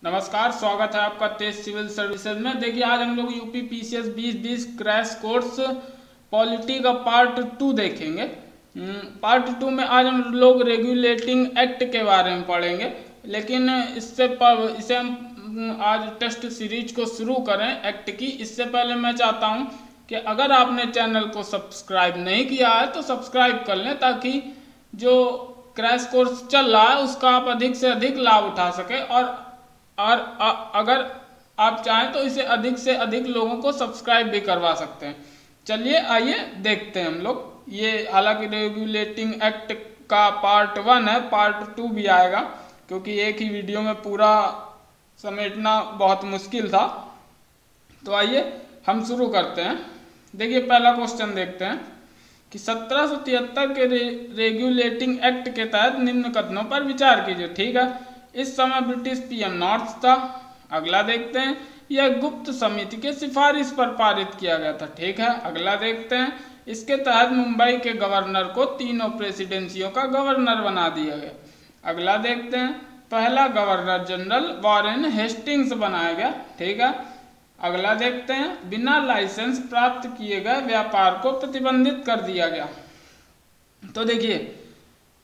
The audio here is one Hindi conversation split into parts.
नमस्कार, स्वागत है आपका तेज सिविल सर्विसेज में। देखिए, आज हम लोग UP PCS 2020 crash course polity का पार्ट 2 देखेंगे। पार्ट 2 में आज हम लोग रेगुलेटिंग एक्ट के बारे में पढ़ेंगे, लेकिन इसे हम आज टेस्ट सीरीज को शुरू करें एक्ट की। इससे पहले मैं चाहता हूं कि अगर आपने चैनल को सब्सक्राइब नहीं किया है तो सब्सक्राइब कर लें, ताकि जो क्रैश कोर्स चल रहा है उसका आप अधिक से अधिक लाभ उठा सके और अगर आप चाहें तो इसे अधिक से अधिक लोगों को सब्सक्राइब भी करवा सकते हैं। चलिए आइए देखते हैं हम लोग। ये हालांकि रेगुलेटिंग एक्ट का पार्ट 1 है, पार्ट 2 भी आएगा, क्योंकि एक ही वीडियो में पूरा समेटना बहुत मुश्किल था। तो आइए हम शुरू करते हैं। देखिए, पहला क्वेश्चन देखते हैं कि 1773 के रेगुलेटिंग एक्ट के तहत निम्न कथनों पर विचार कीजिए। ठीक है, इस समय ब्रिटिश पीएम नॉर्थ था। अगला देखते हैं, यह गुप्त समिति के सिफारिश पर पारित किया गया था। ठीक है, अगला देखते हैं, इसके तहत मुंबई के गवर्नर को तीनों प्रेसिडेंसियों का गवर्नर बना दिया गया। अगला देखते हैं, पहला गवर्नर जनरल वॉरेन हेस्टिंग्स बनाया गया। ठीक है, अगला देखते हैं, बिना लाइसेंस प्राप्त किए गए व्यापार को प्रतिबंधित कर दिया गया। तो देखिए,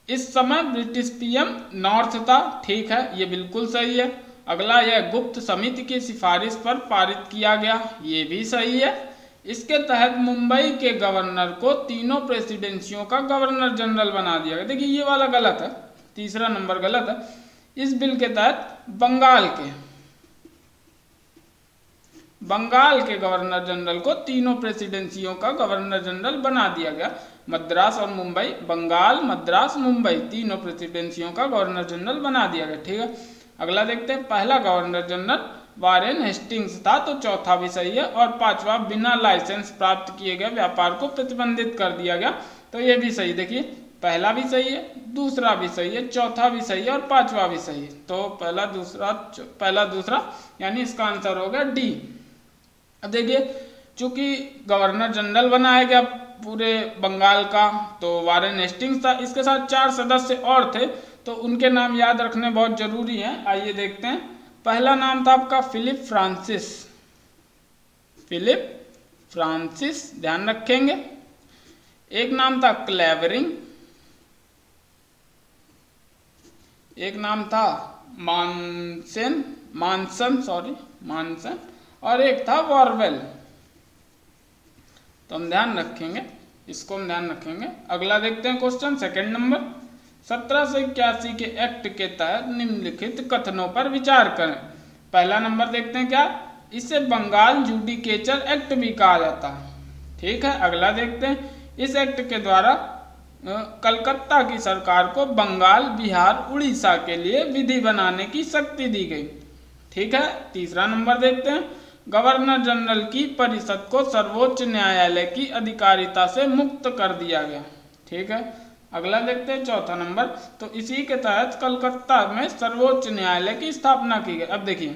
इस समय ब्रिटिश पीएम नॉर्थ था। ठीक है, ये बिल्कुल सही है। अगला, यह गुप्त समिति की सिफारिश पर पारित किया गया, ये भी सही है। इसके तहत मुंबई के गवर्नर को तीनों प्रेसिडेंसियों का गवर्नर जनरल बना दिया गया। देखिए, ये वाला गलत है, तीसरा नंबर गलत है। इस बिल के तहत बंगाल के गवर्नर जनरल को तीनों प्रेसिडेंसियों का गवर्नर जनरल बना दिया गया। मद्रास और मुंबई, बंगाल, मद्रास, मुंबई, तीनों प्रेसिडेंसियों का गवर्नर जनरल बना दिया गया। ठीक है, अगला देखते हैं, पहला गवर्नर जनरल वॉरेन हेस्टिंग्स था, तो चौथा भी सही है। और पांचवा, बिना लाइसेंस प्राप्त किए गए व्यापार को प्रतिबंधित कर दिया गया, तो ये भी सही। देखिए, पहला भी सही है, दूसरा भी सही है, चौथा भी सही है और पांचवा भी सही है। तो पहला दूसरा यानी इसका आंसर हो गया डी। अब देखिए, चूंकि गवर्नर जनरल बनाया गया पूरे बंगाल का, तो वॉरेन हेस्टिंग्स था। इसके साथ 4 सदस्य और थे, तो उनके नाम याद रखने बहुत जरूरी है। आइए देखते हैं। पहला नाम था आपका फिलिप फ्रांसिस, ध्यान रखेंगे। एक नाम था क्लेवरिंग, एक नाम था मानसन, और एक था वॉरवेल। तो हम ध्यान रखेंगे, इसको हम ध्यान रखेंगे। अगला देखते हैं क्वेश्चन, सेकंड नंबर, 1781 के एक्ट के तहत निम्नलिखित कथनों पर विचार करें। पहला नंबर देखते हैं, क्या इसे बंगाल जुडिकेचर एक्ट भी कहा जाता है। ठीक है, अगला देखते हैं, इस एक्ट के द्वारा कलकत्ता की सरकार को बंगाल, बिहार, उड़ीसा के लिए विधि बनाने की शक्ति दी गई। ठीक है, तीसरा नंबर देखते हैं, गवर्नर जनरल की परिषद को सर्वोच्च न्यायालय की अधिकारिता से मुक्त कर दिया गया। ठीक है, अगला देखते हैं, चौथा नंबर, तो इसी के तहत कलकत्ता में सर्वोच्च न्यायालय की स्थापना की गई। अब देखिए,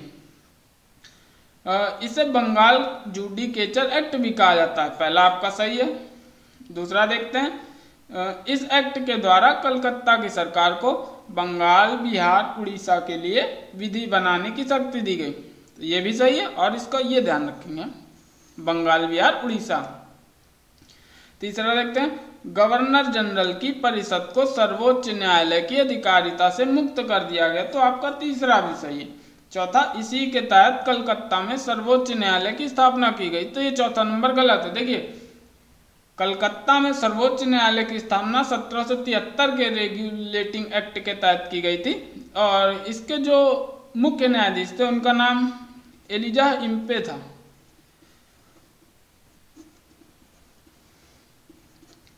इसे बंगाल जुडिकेचर एक्ट भी कहा जाता है, पहला आपका सही है। दूसरा देखते हैं, इस एक्ट के द्वारा कलकत्ता की सरकार को बंगाल, बिहार, उड़ीसा के लिए विधि बनाने की शक्ति दी गई, तो ये भी सही है। और इसका ये ध्यान रखेंगे, बंगाल, बिहार, उड़ीसा। तीसरा देखते हैं, गवर्नर जनरल की परिषद को सर्वोच्च न्यायालय की अधिकारिता से मुक्त कर दिया गया, तो आपका तीसरा भी सही है। चौथा, इसी के तहत कलकत्ता में सर्वोच्च न्यायालय की स्थापना की गई, तो ये चौथा नंबर गलत है। देखिए, कलकत्ता में सर्वोच्च न्यायालय की स्थापना 1773 के रेगुलेटिंग एक्ट के तहत की गई थी, और इसके जो मुख्य न्यायाधीश थे उनका नाम एलिजा इम्पे था।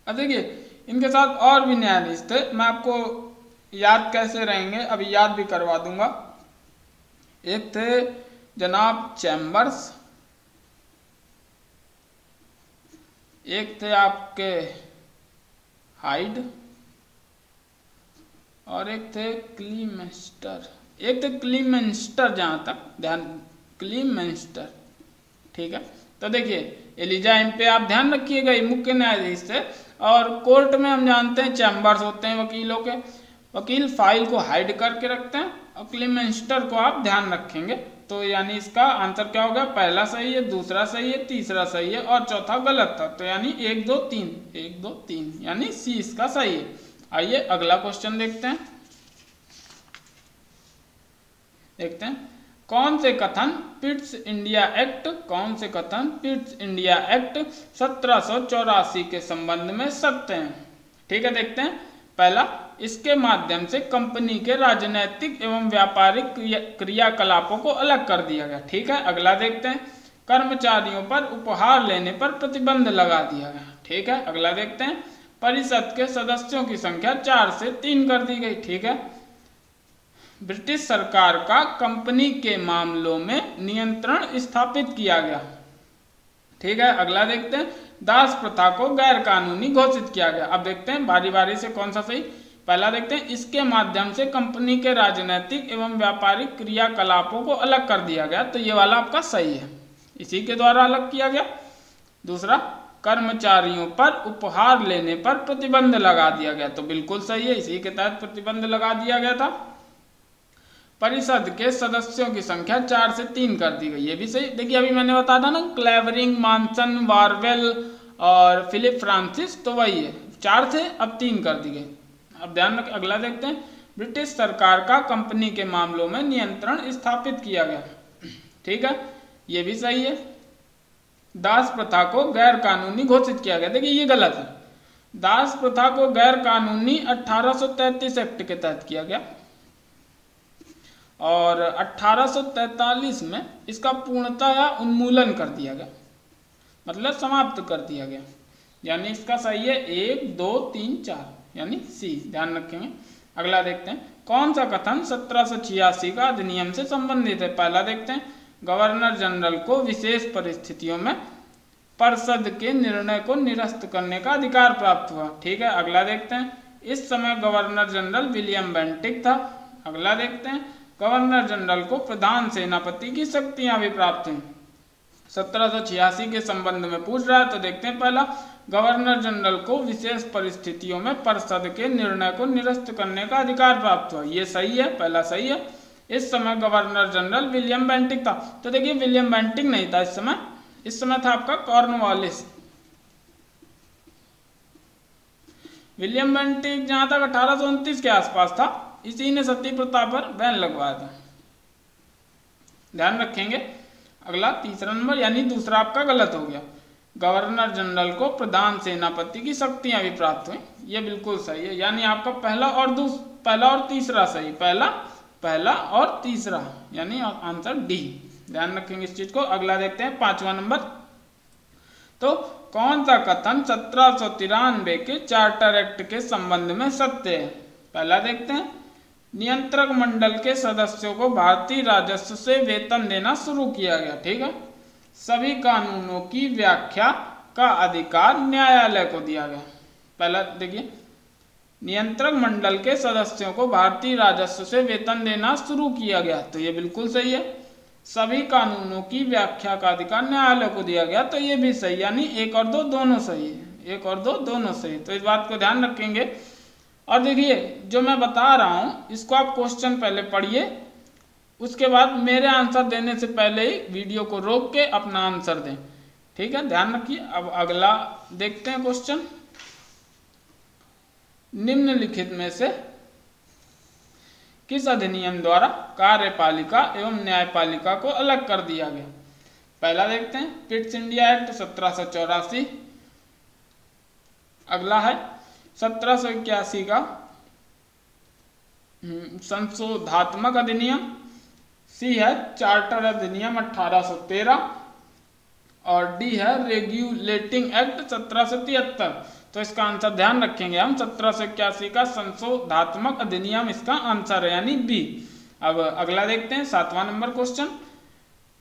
अब देखिए, इनके साथ और भी न्यायाधीश थे, मैं आपको याद कैसे रहेंगे अभी याद भी करवा दूंगा। एक थे जनाब चैम्बर्स, एक थे आपके हाइड, और एक थे क्लीमेंस्टर, जहां तक ध्यान, क्लीमेंस्टर। ठीक है, तो देखिए, एलिजा इम्पे आप ध्यान रखिएगा, ये मुख्य न्यायाधीश थे। और कोर्ट में हम जानते हैं चैम्बर्स होते हैं वकीलों के, वकील फाइल को हाइड करके रखते हैं और क्लेमेंस्टर को आप ध्यान रखेंगे। तो यानी इसका आंसर क्या होगा, पहला सही है, दूसरा सही है, तीसरा सही है और चौथा गलत था। तो यानी 1 2 3, 1 2 3 यानी सी इसका सही है। आइए अगला क्वेश्चन देखते हैं। कौन से कथन पिट्स इंडिया एक्ट 1784 के संबंध में सत्य हैं। ठीक है, देखते हैं। पहला, इसके माध्यम से कंपनी के राजनैतिक एवं व्यापारिक क्रियाकलापों को अलग कर दिया गया। ठीक है, अगला देखते हैं। कर्मचारियों पर उपहार लेने पर प्रतिबंध लगा दिया गया। ठीक है, अगला देखते हैं। परिषद के सदस्यों की संख्या 4 से 3 कर दी गई। ठीक है, ब्रिटिश सरकार का कंपनी के मामलों में नियंत्रण स्थापित किया गया। ठीक है, अगला देखते हैं। दास प्रथा को गैर कानूनी घोषित किया गया। अब देखते हैं बारी बारी से कौन सा सही। पहला देखते हैं, इसके माध्यम से कंपनी के राजनीतिक एवं व्यापारिक क्रियाकलापों को अलग कर दिया गया। तो ये वाला आपका सही है, इसी के द्वारा अलग किया गया। दूसरा, कर्मचारियों पर उपहार लेने पर प्रतिबंध लगा दिया गया। तो बिल्कुल सही है, इसी के तहत प्रतिबंध लगा दिया गया था। परिषद के सदस्यों की संख्या 4 से 3 कर दी गई, ये भी सही। देखिए अभी मैंने बताया था ना, क्लेवरिंग, मानसन, वारवेल और फिलिप फ्रांसिस, तो वही है, 4 थे अब 3 कर दी गई। अब ध्यान रखें, अगला देखते हैं। ब्रिटिश सरकार का कंपनी के मामलों में नियंत्रण स्थापित किया गया। ठीक है, ये भी सही है। दास प्रथा को गैर कानूनी घोषित किया गया, देखिए ये गलत है। दास प्रथा को गैर कानूनी 1833 एक्ट के तहत किया गया और 1843 में इसका पूर्णतः उन्मूलन कर दिया गया, मतलब समाप्त कर दिया गया। यानी इसका सही है 1 2 3 4 यानी सी, ध्यान रखेंगे। अगला देखते हैं। कौन सा कथन 1786 का अधिनियम से संबंधित है। पहला देखते हैं, गवर्नर जनरल को विशेष परिस्थितियों में परिषद के निर्णय को निरस्त करने का अधिकार प्राप्त हुआ। ठीक है, अगला देखते हैं। इस समय गवर्नर जनरल विलियम बेंटिक था। अगला देखते हैं। गवर्नर जनरल को प्रधान सेनापति की शक्तियां भी प्राप्त हुई। 1786 के संबंध में पूछ रहा है, तो देखते हैं। पहला, गवर्नर जनरल को विशेष परिस्थितियों में परिषद के निर्णय को निरस्त करने का अधिकार प्राप्त हुआ, ये सही है, पहला सही है। इस समय गवर्नर जनरल विलियम बेंटिक था। तो देखिए विलियम बेंटिक नहीं था इस समय था आपका कॉर्नवालिस। विलियम बेंटिक जहां तक 1829 के आसपास था, इसी ने सती प्रथा पर बैन लगवाया था, ध्यान रखेंगे। अगला तीसरा नंबर, यानी दूसरा आपका गलत हो गया। गवर्नर जनरल को प्रधान सेनापति की शक्तियां भी प्राप्त हुई, ये बिल्कुल सही है। यानी आपका पहला और तीसरा सही, पहला और तीसरा, यानी आंसर डी, ध्यान रखेंगे इस चीज को। अगला देखते हैं 5वां नंबर। तो कौन सा कथन 1793 के चार्टर एक्ट के संबंध में सत्य है। पहला देखते हैं। नियंत्रक मंडल के सदस्यों को भारतीय राजस्व से वेतन देना शुरू किया गया। ठीक है, सभी कानूनों की व्याख्या का अधिकार न्यायालय को दिया गया। पहला देखिए, नियंत्रक मंडल के सदस्यों को भारतीय राजस्व से वेतन देना शुरू किया गया, तो ये बिल्कुल सही है। सभी कानूनों की व्याख्या का अधिकार न्यायालय को दिया गया, तो ये भी सही, यानी 1 और 2 दोनों सही है, 1 और 2 दोनों सही। तो इस बात को ध्यान रखेंगे। और देखिए जो मैं बता रहा हूं इसको आप क्वेश्चन पहले पढ़िए, उसके बाद मेरे आंसर देने से पहले ही वीडियो को रोक के अपना आंसर दें। ठीक है, ध्यान रखिए। अब अगला देखते हैं क्वेश्चन। निम्नलिखित में से किस अधिनियम द्वारा कार्यपालिका एवं न्यायपालिका को अलग कर दिया गया। पहला देखते हैं, पिट्स इंडिया एक्ट 1784। अगला है 1781 का संशोधात्मक अधिनियम। सी है चार्टर अधिनियम 1813 और डी है रेगुलेटिंग एक्ट 1773। तो इसका आंसर ध्यान रखेंगे हम, 1781 का संशोधात्मक अधिनियम इसका आंसर है, यानी बी। अब अगला देखते हैं 7वां नंबर क्वेश्चन,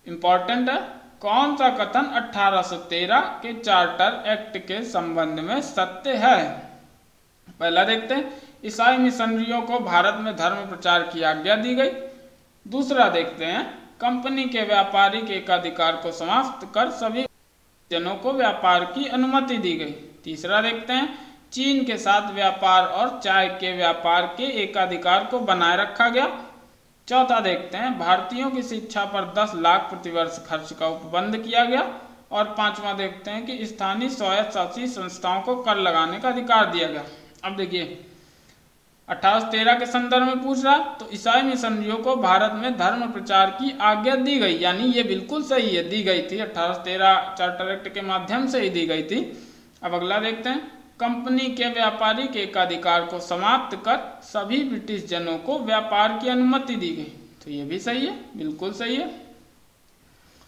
इंपॉर्टेंट है। कौन सा कथन 1813 के चार्टर एक्ट के संबंध में सत्य है। पहला देखते हैं, ईसाई मिशनरियों को भारत में धर्म प्रचार की आज्ञा दी गई। दूसरा देखते हैं, कंपनी के व्यापारिक एकाधिकार को समाप्त कर सभी जनों को व्यापार की अनुमति दी गई। तीसरा देखते हैं, चीन के साथ व्यापार और चाय के व्यापार के एकाधिकार को बनाए रखा गया। चौथा देखते हैं, भारतीयों की शिक्षा पर 10 लाख प्रतिवर्ष खर्च का उपबंध किया गया। और पांचवा देखते हैं कि स्थानीय स्वायत्त शासी संस्थाओं को कर लगाने का अधिकार दिया गया। अब देखिए 1813 के संदर्भ में पूछ रहा, तो ईसाई मिशनरियों को भारत में धर्म प्रचार की आज्ञा दी गई, यानी ये बिल्कुल सही है, दी गई थी, 1813 चार्टर एक्ट के माध्यम से ही दी गई थी। अब अगला देखते हैं, कंपनी के व्यापारिक एकाधिकार को समाप्त कर सभी ब्रिटिश जनों को व्यापार की अनुमति दी गई, तो ये भी सही है, बिल्कुल सही है।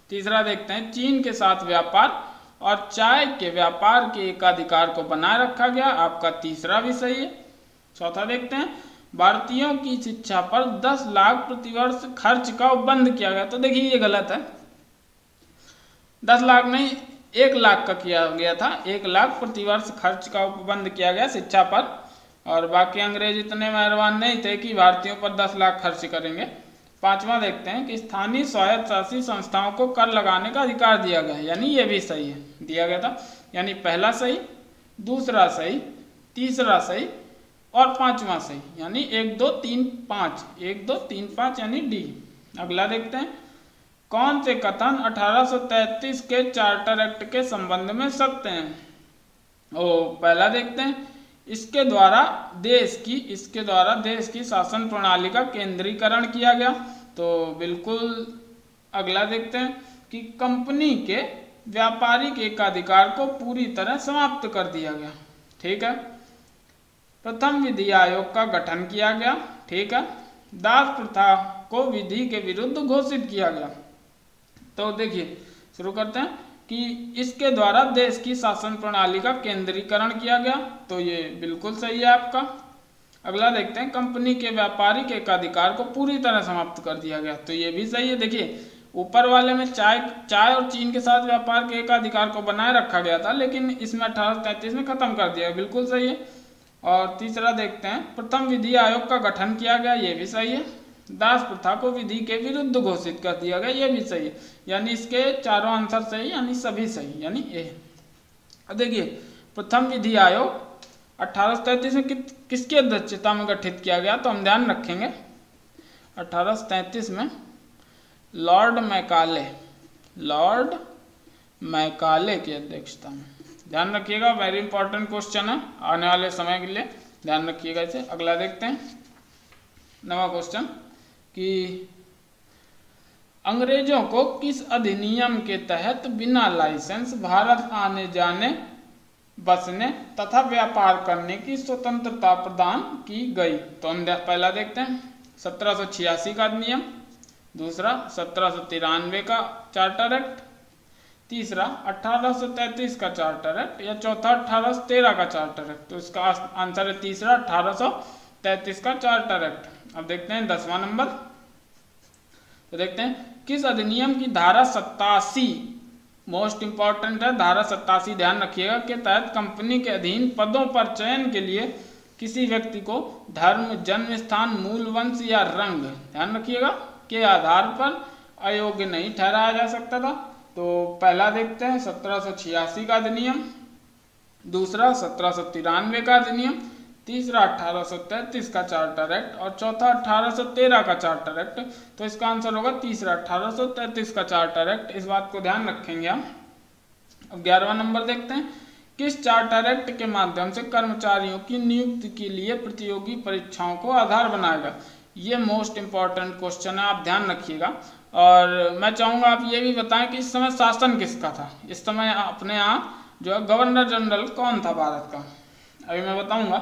तीसरा देखते हैं, चीन के साथ व्यापार और चाय के व्यापार के एकाधिकार को बनाए रखा गया, आपका तीसरा भी सही है। चौथा देखते हैं, भारतीयों की शिक्षा पर 10 लाख प्रतिवर्ष खर्च का उपबंध किया गया, तो देखिए ये गलत है, 10 लाख नहीं 1 लाख का किया गया था, 1 लाख प्रतिवर्ष खर्च का उपबंध किया गया शिक्षा पर। और बाकी अंग्रेज इतने मेहरबान नहीं थे कि भारतीयों पर 10 लाख खर्च करेंगे। पांचवा देखते हैं कि स्थानीय स्वायत्त शासी संस्थाओं को कर लगाने का अधिकार दिया गया, यानी ये भी सही है, दिया गया था, यानी पहला सही, दूसरा सही, तीसरा सही और पांचवा सही, यानी 1 2 3 5, 1 2 3 5 यानी डी। अगला देखते हैं, कौन से कथन 1833 के चार्टर एक्ट के संबंध में सत्य हैं। पहला देखते हैं, इसके द्वारा देश की शासन प्रणाली का केंद्रीकरण किया गया, तो बिल्कुल। अगला देखते हैं कि कंपनी के व्यापारिक एकाधिकार को पूरी तरह समाप्त कर दिया गया, ठीक है। प्रथम विधि आयोग का गठन किया गया, ठीक है। दास प्रथा को विधि के विरुद्ध घोषित किया गया। तो देखिए शुरू करते हैं कि इसके द्वारा देश की शासन प्रणाली का केंद्रीकरण किया गया, तो ये बिल्कुल सही है आपका। अगला देखते हैं, कंपनी के व्यापारिक एकाधिकार को पूरी तरह समाप्त कर दिया गया, तो ये भी सही है। देखिए ऊपर वाले में चाय और चीन के साथ व्यापार के एकाधिकार को बनाए रखा गया था, लेकिन इसमें 1833 में खत्म कर दिया, बिल्कुल सही है। और तीसरा देखते हैं, प्रथम विधि आयोग का गठन किया गया, ये भी सही है। दास प्रथा को विधि के विरुद्ध घोषित कर दिया गया, ये भी सही है, यानी इसके चारों आंसर सही, यानी सभी सही, यानी ए। अब देखिए प्रथम विधि आयोग 1833 में किसकी अध्यक्षता में गठित किया गया, तो हम ध्यान रखेंगे 1833 में लॉर्ड मैकाले की अध्यक्षता में, ध्यान रखिएगा, वेरी इंपॉर्टेंट क्वेश्चन है आने वाले समय के लिए, ध्यान रखिएगा इसे। अगला देखते हैं 9वां क्वेश्चन कि अंग्रेजों को किस अधिनियम के तहत बिना लाइसेंस भारत आने जाने, बसने तथा व्यापार करने की स्वतंत्रता प्रदान की गई, तो हम पहला देखते हैं 1786 का अधिनियम, दूसरा 1793 का चार्टर एक्ट, तीसरा 1833 का चार्टर एक्ट, या चौथा 1813 का चार्टर एक्ट, तो इसका आंसर है तीसरा 1833 का चार्टर एक्ट। अब देखते हैं 10वां नंबर, तो देखते हैं किस अधिनियम की धारा 87, मोस्ट इंपॉर्टेंट है धारा 87, ध्यान रखिएगा, के तहत कंपनी के अधीन पदों पर चयन के लिए किसी व्यक्ति को धर्म, जन्म स्थान, मूल वंश या रंग, ध्यान रखिएगा, के आधार पर अयोग्य नहीं ठहराया जा सकता था। तो पहला देखते हैं 1786 का अधिनियम, दूसरा 1793 का अधिनियम, तीसरा 1833 का चार्टर एक्ट और चौथा 1813 का चार्टर एक्ट, तो इसका आंसर होगा तीसरा 1833 का चार्टर एक्ट, इस बात को ध्यान रखेंगे हम। अब 11वां नंबर देखते हैं, किस चार्टर एक्ट के माध्यम से कर्मचारियों की नियुक्ति के लिए प्रतियोगी परीक्षाओं को आधार बनाएगा, ये मोस्ट इंपॉर्टेंट क्वेश्चन है, आप ध्यान रखिएगा। और मैं चाहूँगा आप ये भी बताएं कि इस समय शासन किसका था, इस समय अपने यहाँ जो है गवर्नर जनरल कौन था भारत का, अभी मैं बताऊँगा।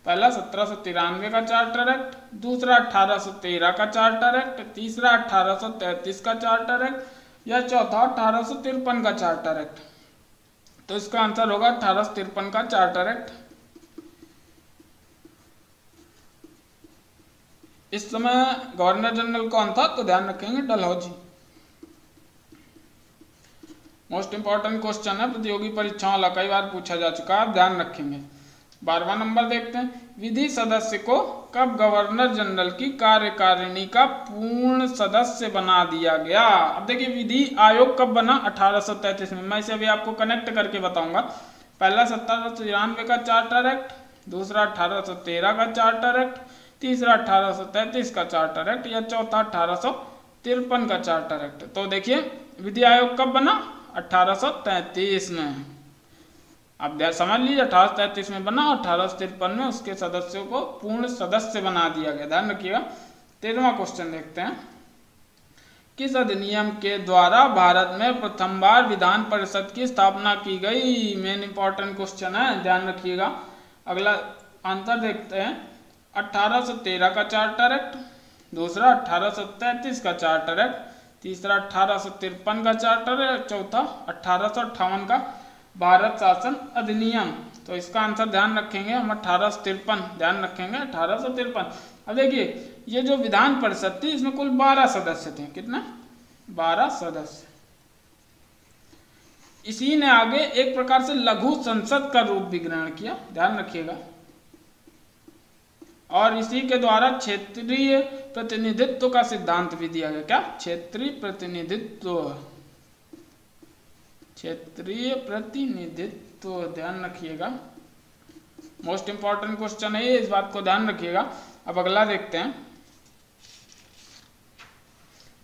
पहला 1793 का चार्टर एक्ट, दूसरा 1813 का चार्टर एक्ट, तीसरा 1833 का चार्टर एक्ट या चौथा 1853 का चार्टर एक्ट, तो इसका आंसर होगा 1853 का चार्टर एक्ट। इस समय गवर्नर जनरल कौन था, तो ध्यान रखेंगे डलहौजी। मोस्ट इंपॉर्टेंट क्वेश्चन है, प्रतियोगी परीक्षाओं वाला, कई बार पूछा जा चुका है, आप ध्यान रखेंगे। 12वां नंबर देखते हैं, विधि सदस्य को कब गवर्नर जनरल की कार्यकारिणी का पूर्ण सदस्य बना दिया गया। अब देखिए विधि आयोग कब बना, 1833 में, मैं इसे अभी आपको कनेक्ट करके बताऊंगा। पहला 1793 का चार्टर एक्ट, दूसरा 1813 का चार्टर एक्ट, तीसरा 1833 का चार्टर एक्ट या चौथा 1853 का चार्टर एक्ट। तो देखिए विधि आयोग कब बना? 1833 में। अब समझ लीजिए 1833 में बना और 1853 में उसके सदस्यों को पूर्ण सदस्य बना दिया गया। ध्यान रखिएगा। 13वां क्वेश्चन देखते हैं। किस अधिनियम के द्वारा भारत में प्रथम बार विधान परिषद की स्थापना की गई? मेन इंपॉर्टेंट क्वेश्चन है, ध्यान रखिएगा। अगला आंसर देखते हैं। 1813 का चार्टर एक्ट, दूसरा 1833 का चार्टर एक्ट, तीसरा 1853 का चार्टर एक्ट, चौथा 1858 का भारत शासन अधिनियम। तो इसका आंसर ध्यान रखेंगे हम 1853, ध्यान रखेंगे 1853। अब देखिए ये जो विधान परिषद थी इसमें कुल 12 सदस्य थे। कितने? 12 सदस्य। इसी ने आगे एक प्रकार से लघु संसद का रूप भी ग्रहण किया, ध्यान रखिएगा। और इसी के द्वारा क्षेत्रीय प्रतिनिधित्व का सिद्धांत भी दिया गया। क्या? क्षेत्रीय प्रतिनिधित्व, क्षेत्रीय प्रतिनिधित्व, ध्यान रखिएगा। मोस्ट इंपॉर्टेंट क्वेश्चन है ये, इस बात को ध्यान रखिएगा। अब अगला देखते हैं।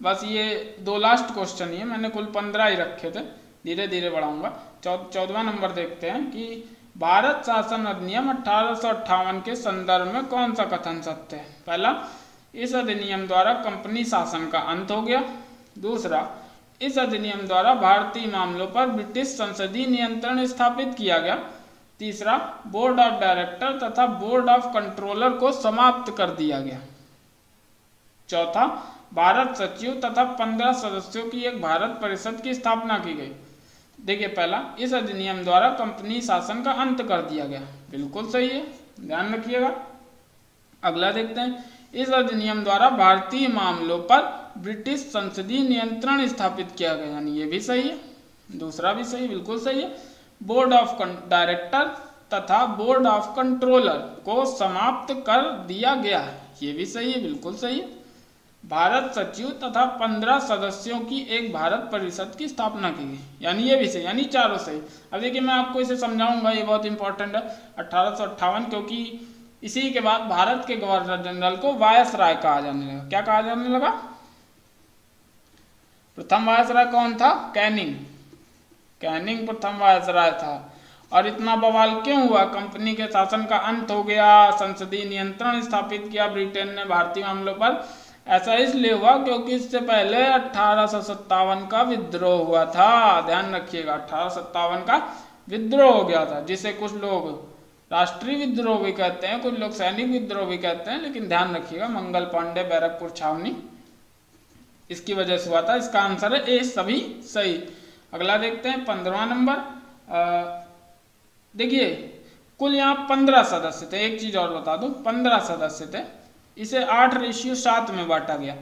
बस ये 2 लास्ट क्वेश्चन ही है, मैंने कुल 15 ही रखे थे, धीरे धीरे बढ़ाऊंगा। 14वां नंबर देखते हैं कि भारत शासन अधिनियम 1858 के संदर्भ में कौन सा कथन सत्य है? पहला, इस अधिनियम द्वारा कंपनी शासन का अंत हो गया। दूसरा, इस अधिनियम द्वारा भारतीय मामलों पर ब्रिटिश संसदीय नियंत्रण स्थापित किया गया। तीसरा, बोर्ड ऑफ डायरेक्टर तथा बोर्ड ऑफ कंट्रोलर को समाप्त कर दिया गया। चौथा, भारत सचिव तथा 15 सदस्यों की एक भारत परिषद की स्थापना की गई। देखिए पहला, इस अधिनियम द्वारा कंपनी शासन का अंत कर दिया गया, बिल्कुल सही है, ध्यान रखिएगा। अगला देखते हैं। इस अधिनियम द्वारा भारतीय मामलों पर ब्रिटिश संसदीय नियंत्रण स्थापित किया गया, यानी ये भी सही है। दूसरा भी सही, बिल्कुल सही है। बोर्ड ऑफ डायरेक्टर तथा बोर्ड ऑफ कंट्रोलर को समाप्त कर दिया गया, ये भी सही है, बिल्कुल सही है। भारत सचिव तथा 15 सदस्यों की एक भारत परिषद की स्थापना की गई, यानी ये भी सही, यानी चारों सही। अब देखिए मैं आपको इसे समझाऊंगा, ये बहुत इंपॉर्टेंट है। 1858, क्योंकि इसी के बाद भारत के गवर्नर जनरल को वायसराय कहा जाने लगा। क्या कहा जाने लगा? प्रथम वायसराय कौन था? कैनिंग। कैनिंग प्रथम वायसराय था। और इतना बवाल क्यों हुआ? कंपनी के शासन का अंत हो गया, संसदीय नियंत्रण स्थापित किया ब्रिटेन ने भारतीय मामलों पर। ऐसा इसलिए हुआ क्योंकि इससे पहले 1857 का विद्रोह हुआ था, ध्यान रखिएगा। 1857 का विद्रोह हो गया था, जिसे कुछ लोग राष्ट्रीय विद्रोह भी कहते हैं, कुछ लोग सैनिक विद्रोह भी कहते हैं, लेकिन ध्यान रखिएगा मंगल पांडे, बैरकपुर छावनी, इसकी वजह से हुआ था। इसका आंसर है ए, सभी सही। अगला देखते हैं 15वां नंबर। देखिए कुल यहाँ 15 सदस्य थे। एक चीज और बता दूं, 15 सदस्य थे, इसे 8:7 में बांटा गया।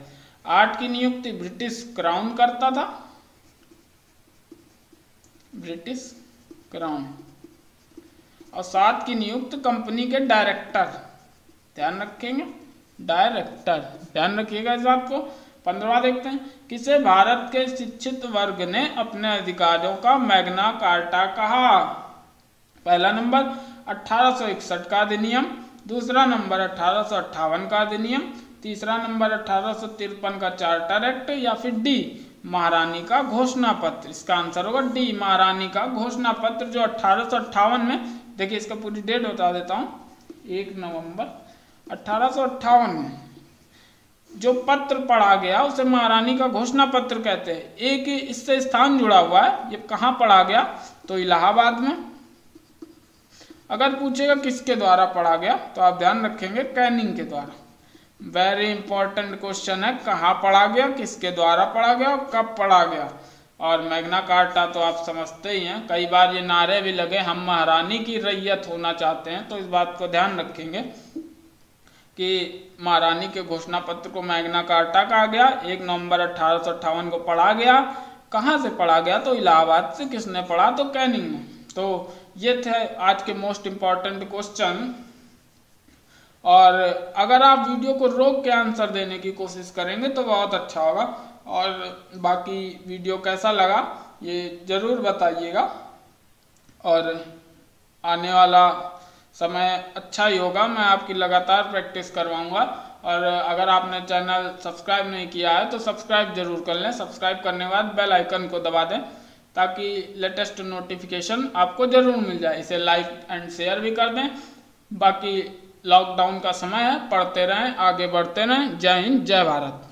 8 की नियुक्ति ब्रिटिश क्राउन करता था, ब्रिटिश क्राउन, और 7 की नियुक्त कंपनी के डायरेक्टर, ध्यान रखेंगे, डायरेक्टर, ध्यान रखिएगा इस बात को। 15वां देखते हैं। किसे भारत के शिक्षित वर्ग ने अपने अधिकारों का मैग्ना कार्टा कहा? पहला नंबर 1861 का अधिनियम, दूसरा नंबर 1858 का अधिनियम, तीसरा नंबर 1853 का चार्टर एक्ट, या फिर डी महारानी का घोषणा पत्र। इसका आंसर होगा डी महारानी का घोषणा पत्र, जो 1858 में, देखिए इसका पूरी डेट बता देता हूँ, 1 नवंबर 1858 में जो पत्र पढ़ा गया उसे महारानी का घोषणा पत्र कहते हैं। एक इससे स्थान जुड़ा हुआ है, ये कहाँ पढ़ा गया? तो इलाहाबाद में। अगर पूछेगा किसके द्वारा पढ़ा गया तो आप ध्यान रखेंगे कैनिंग के द्वारा। वेरी इंपॉर्टेंट क्वेश्चन है, कहाँ पढ़ा गया, किसके द्वारा पढ़ा गया और कब पढ़ा गया। और मैग्ना कार्टा तो आप समझते ही हैं, कई बार ये नारे भी लगे हम महारानी की रैयत होना चाहते हैं, तो इस बात को ध्यान रखेंगे कि महारानी के घोषणा पत्र को मैग्ना कार्टा कहा गया। 1 नवंबर 1858 को पढ़ा गया। कहाँ से पढ़ा गया? तो इलाहाबाद से। किसने पढ़ा? तो कैनिंग ने। तो ये थे आज के मोस्ट इम्पॉर्टेंट क्वेश्चन। और अगर आप वीडियो को रोक के आंसर देने की कोशिश करेंगे तो बहुत अच्छा होगा। और बाकी वीडियो कैसा लगा ये ज़रूर बताइएगा। और आने वाला समय अच्छा ही होगा। मैं आपकी लगातार प्रैक्टिस करवाऊंगा। और अगर आपने चैनल सब्सक्राइब नहीं किया है तो सब्सक्राइब जरूर कर लें। सब्सक्राइब करने के बाद बेल आइकन को दबा दें ताकि लेटेस्ट नोटिफिकेशन आपको जरूर मिल जाए। इसे लाइक एंड शेयर भी कर दें। बाकी लॉकडाउन का समय है, पढ़ते रहें, आगे बढ़ते रहें। जय हिंद, जय भारत।